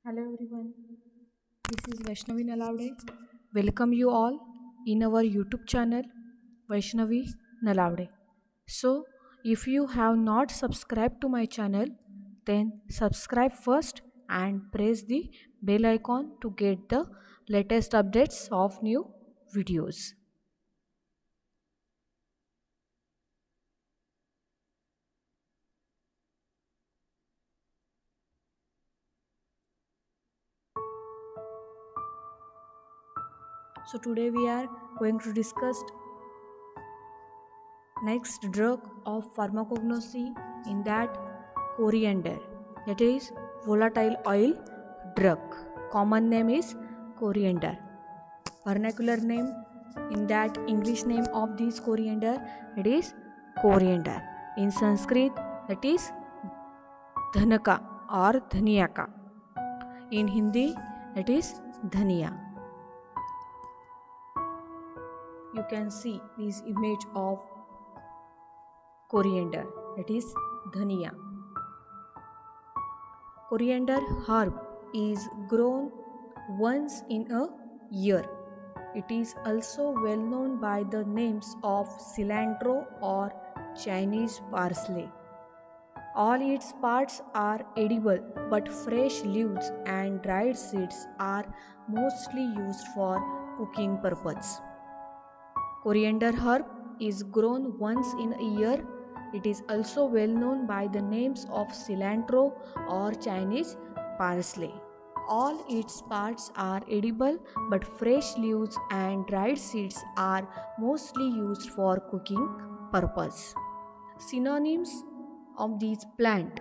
Hello everyone, this is Vaishnavi Nalavde. Welcome you all in our YouTube channel Vaishnavi Nalavde. So, if you have not subscribed to my channel, then subscribe first and press the bell icon to get the latest updates of new videos. So today we are going to discuss next drug of pharmacognosy, in that coriander, that is volatile oil drug. Common name is coriander. Vernacular name, in that English name of this coriander, it is coriander. In Sanskrit, that is dhanaka or dhaniyaka. In Hindi, it is dhaniya. You can see this image of coriander, that is dhaniya. Coriander herb is grown once in a year. It is also well known by the names of cilantro or Chinese parsley. All its parts are edible, but fresh leaves and dried seeds are mostly used for cooking purpose. Coriander herb is grown once in a year. It is also well known by the names of cilantro or Chinese parsley. All its parts are edible, but fresh leaves and dried seeds are mostly used for cooking purpose. Synonyms of this plant: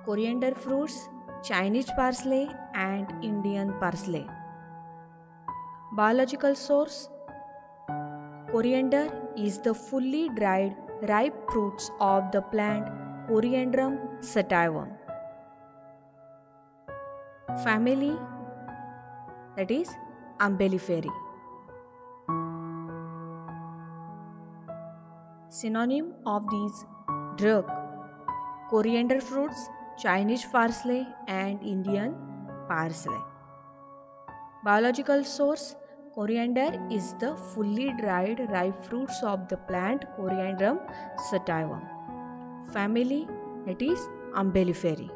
coriander fruits, Chinese parsley, and Indian parsley. Biological source: coriander is the fully dried, ripe fruits of the plant Coriandrum sativum. Family, that is Umbelliferae. Synonym of these drug: coriander fruits, Chinese parsley, and Indian parsley. Biological source: coriander is the fully dried ripe fruits of the plant Coriandrum sativum. Family, that is Umbelliferae.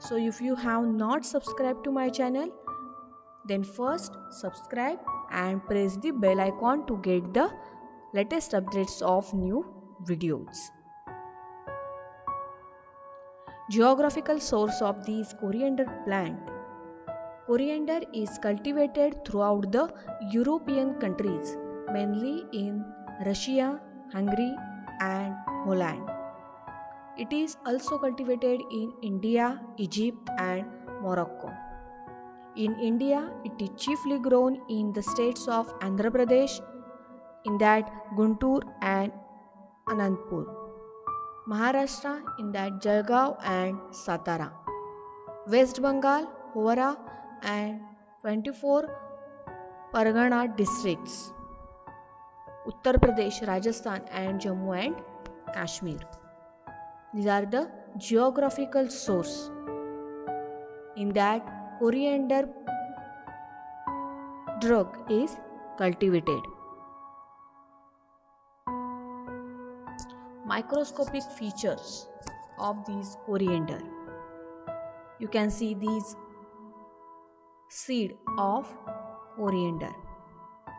So if you have not subscribed to my channel, then first subscribe and press the bell icon to get the latest updates of new videos. Geographical source of this coriander plant: coriander is cultivated throughout the European countries, mainly in Russia, Hungary, and Holland. It is also cultivated in India, Egypt, and Morocco. In India, it is chiefly grown in the states of Andhra Pradesh, in that Guntur and Anandpur; Maharashtra, in that Jalgaon and Satara; West Bengal, Howrah, and 24 Pargana districts; Uttar Pradesh, Rajasthan, and Jammu and Kashmir. These are the geographical source in that coriander drug is cultivated. Microscopic features of these coriander: you can see these seed of coriander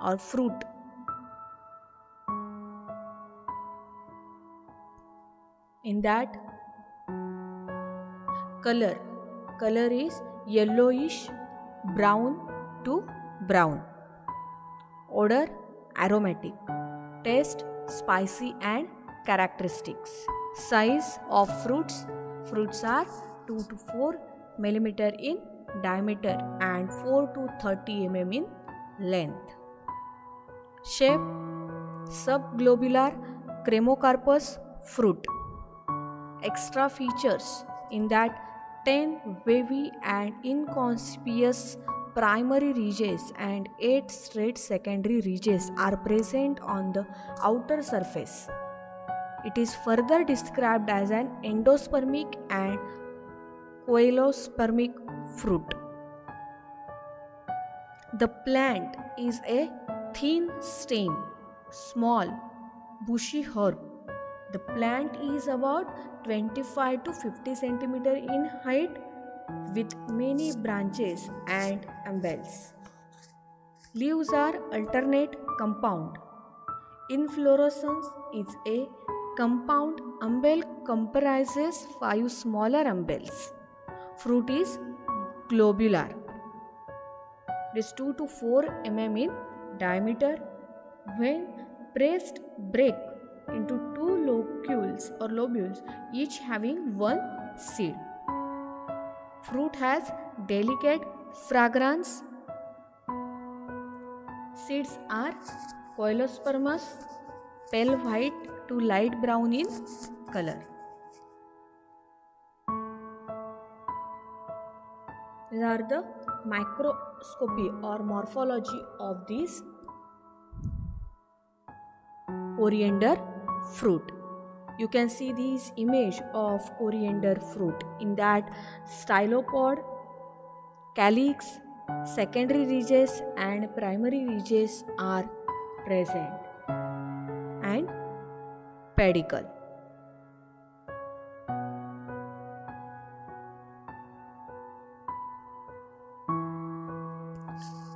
or fruit. In that color is yellowish brown to brown. Odor aromatic. Taste spicy and characteristics. Size of fruits are 2 to 4 mm in diameter and 4 to 30 mm in length. Shape subglobular cremocarpous fruit. Extra features: in that 10 wavy and inconspicuous primary ridges and 8 straight secondary ridges are present on the outer surface. It is further described as an endospermic and coelospermic fruit. The plant is a thin stem, small, bushy herb. The plant is about 25 to 50 centimeter in height with many branches and umbels. Leaves are alternate compound. Inflorescence is a compound. Umbel comprises 5 smaller umbels. Fruit is globular. It is 2 to 4 mm in diameter. When pressed, break into 2 lobules, each having 1 seed. Fruit has delicate fragrance. Seeds are coelospermous, pale white to light brown in color. These are the microscopy or morphology of this coriander fruit. You can see this image of coriander fruit. In that, stylopod, calyx, secondary ridges and primary ridges are present, and pedicle.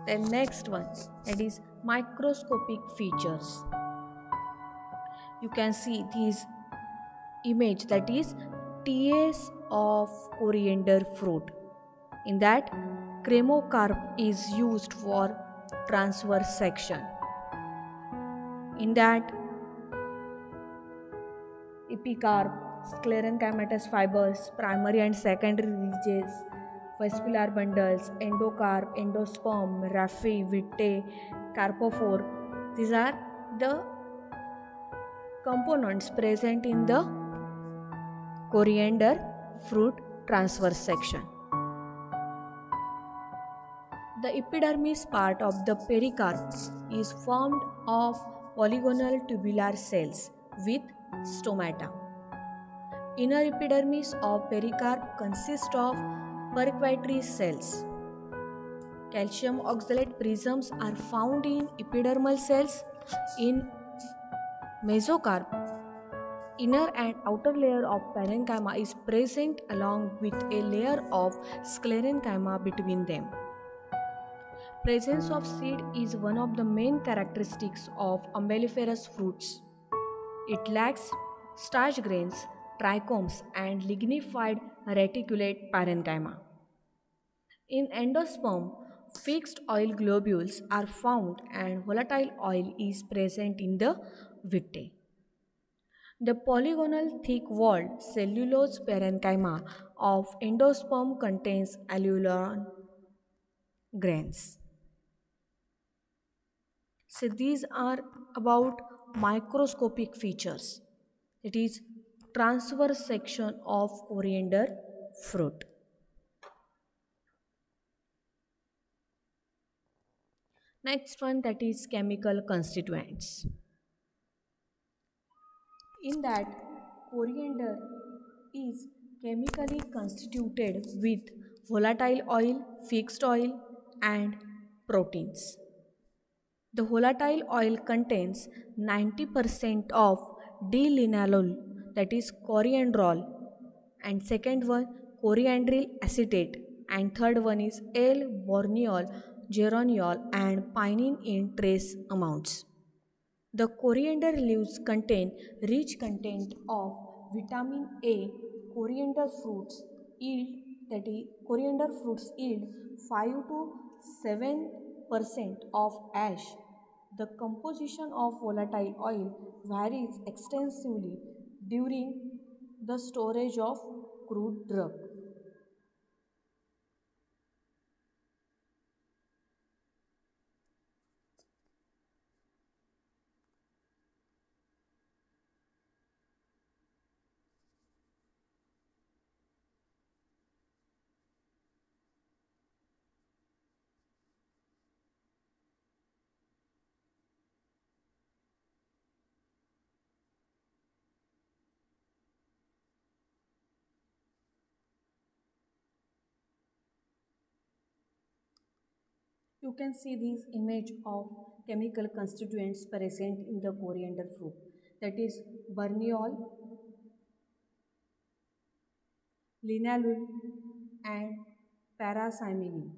The next one, that is microscopic features. You can see this image, that is TS of coriander fruit. In that, cremocarp is used for transverse section. In that, epicarp, sclerenchymatous fibers, primary and secondary ridges, vascular bundles, endocarp, endosperm, raphe, vitae, carpophore. These are the components present in the coriander fruit transverse section. The epidermis part of the pericarp is formed of polygonal tubular cells with stomata. Inner epidermis of pericarp consists of periquitary cells. Calcium oxalate prisms are found in epidermal cells. In mesocarp, inner and outer layer of parenchyma is present along with a layer of sclerenchyma between them. Presence of seed is one of the main characteristics of umbelliferous fruits. It lacks starch grains, trichomes, and lignified reticulate parenchyma. In endosperm, fixed oil globules are found and volatile oil is present in the vitae. The polygonal thick-walled cellulose parenchyma of endosperm contains alluvial grains. So these are about microscopic features. It is transverse section of coriander fruit. Next one, that is chemical constituents. In that, coriander is chemically constituted with volatile oil, fixed oil, and proteins. The volatile oil contains 90% of D-linealol, that is coriandrol, and second one coriandryl acetate, and third one is L-borneol, geraniol, and pinene in trace amounts. The coriander leaves contain rich content of vitamin A. Coriander fruits yield 5 to 7% of ash. The composition of volatile oil varies extensively during the storage of crude drug. You can see this image of chemical constituents present in the coriander fruit, that is berniol, linalool and parasamine.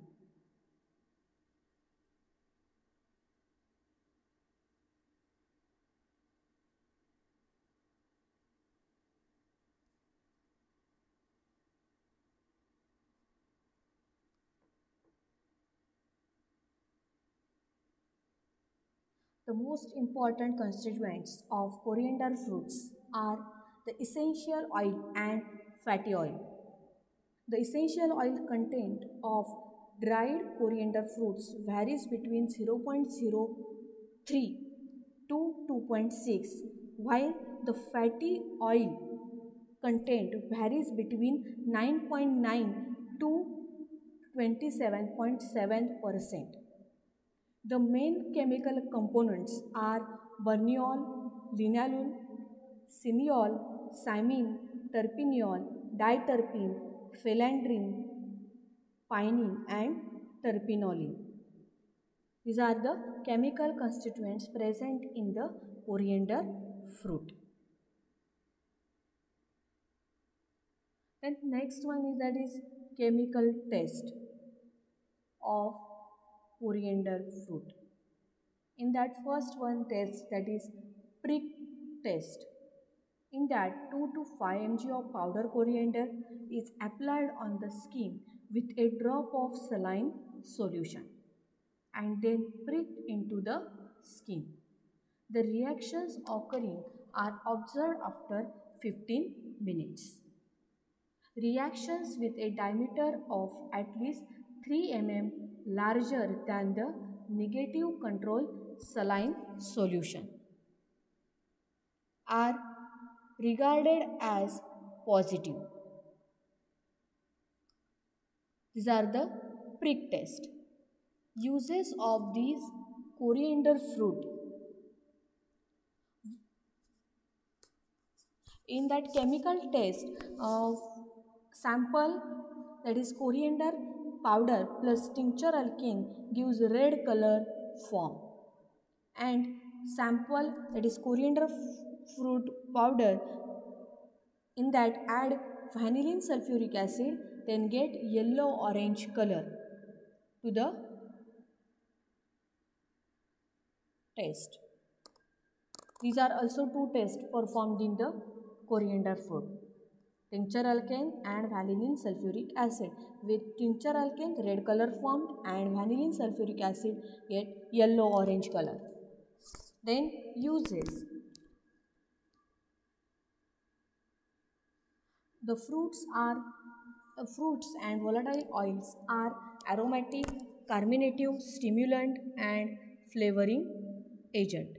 The most important constituents of coriander fruits are the essential oil and fatty oil. The essential oil content of dried coriander fruits varies between 0.03 to 2.6, while the fatty oil content varies between 9.9 to 27.7%. The main chemical components are berniol, linalool, cineol, cymene, terpineol, diterpene, phelandrine, pinene, and terpinolene. These are the chemical constituents present in the coriander fruit. And next one is that is chemical test of coriander fruit. In that first one test, that is prick test. In that 2 to 5 mg of powder coriander is applied on the skin with a drop of saline solution and then pricked into the skin. The reactions occurring are observed after 15 minutes. Reactions with a diameter of at least 3 mm larger than the negative control saline solution are regarded as positive. These are the prick test. Uses of these coriander fruit. In that chemical test, sample, that is coriander powder plus tincture alkane, gives red color form, and sample, that is coriander fruit powder, in that add vanillin sulfuric acid, then get yellow orange color to the test. These are also two tests performed in the coriander fruit. Tincture alkane and vanillin sulfuric acid. With tincture alkane, red color formed, and vanillin sulfuric acid get yellow orange color. Then uses. The fruits and volatile oils are aromatic, carminative, stimulant, and flavoring agent.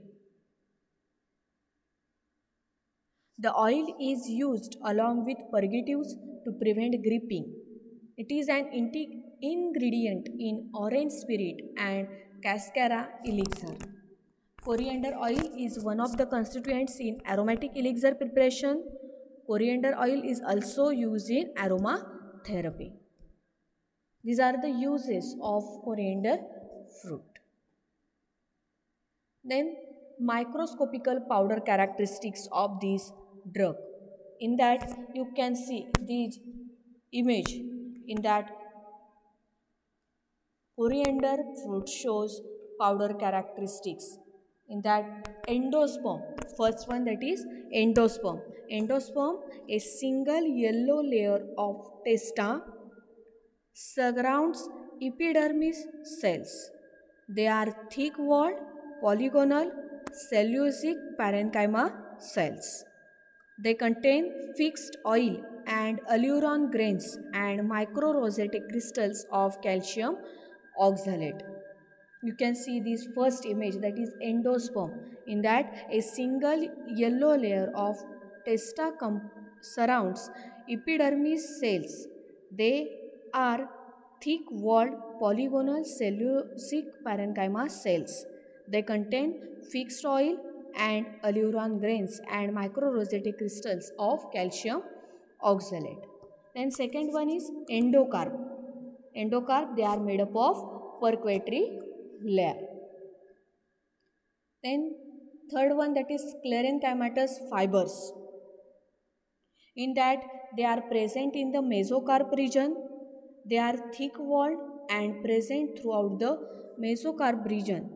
The oil is used along with purgatives to prevent gripping. It is an ingredient in orange spirit and cascara elixir. Coriander oil is one of the constituents in aromatic elixir preparation. Coriander oil is also used in aromatherapy. These are the uses of coriander fruit. Then microscopical powder characteristics of this drug. In that you can see this image. In that coriander fruit shows powder characteristics. In that endosperm, first one, that is endosperm. Endosperm, a single yellow layer of testa surrounds epidermis cells. They are thick-walled, polygonal, cellulosic parenchyma cells. They contain fixed oil and alluron grains and microroseate crystals of calcium oxalate. You can see this first image, that is endosperm. In that a single yellow layer of testa surrounds epidermis cells. They are thick-walled polygonal cellulosic parenchyma cells. They contain fixed oil and alluron grains and microroseate crystals of calcium oxalate. Then second one is endocarp. Endocarp, they are made up of perquetry layer. Then third one, that is sclerenchymatous fibers. In that they are present in the mesocarp region. They are thick walled and present throughout the mesocarp region.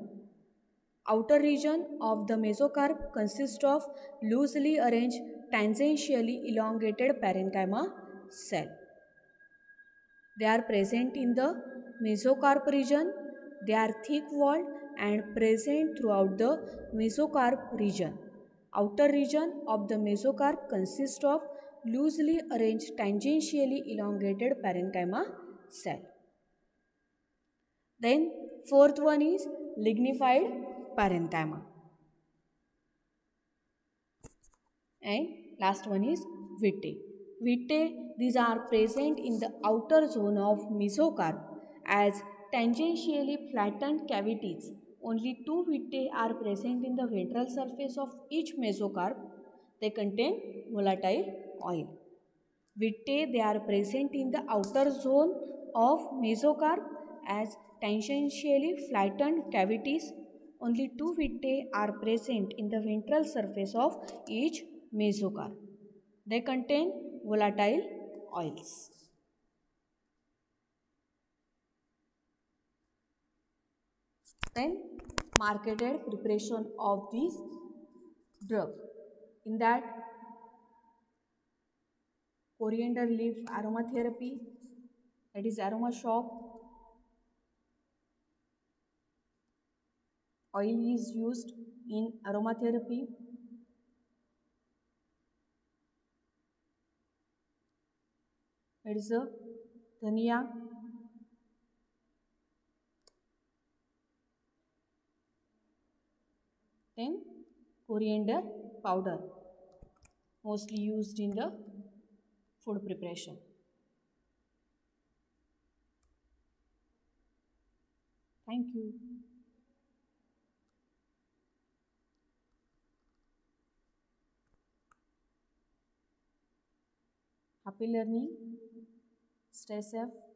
Outer region of the mesocarp consists of loosely arranged tangentially elongated parenchyma cell. They are present in the mesocarp region. They are thick walled and present throughout the mesocarp region. Outer region of the mesocarp consists of loosely arranged tangentially elongated parenchyma cell. Then fourth one is lignified parenchyma. And last one is vitae. Vitae, these are present in the outer zone of mesocarp as tangentially flattened cavities. Only two vitae are present in the ventral surface of each mesocarp. They contain volatile oil. Vitae, they are present in the outer zone of mesocarp as tangentially flattened cavities. Only two vitae are present in the ventral surface of each mesocarp. They contain volatile oils. Then marketed preparation of this drug. In that, coriander leaf aromatherapy, that is aroma shop. Oil is used in aromatherapy. It is a dhania. Then coriander powder, mostly used in the food preparation. Thank you. Happy learning. Stay safe.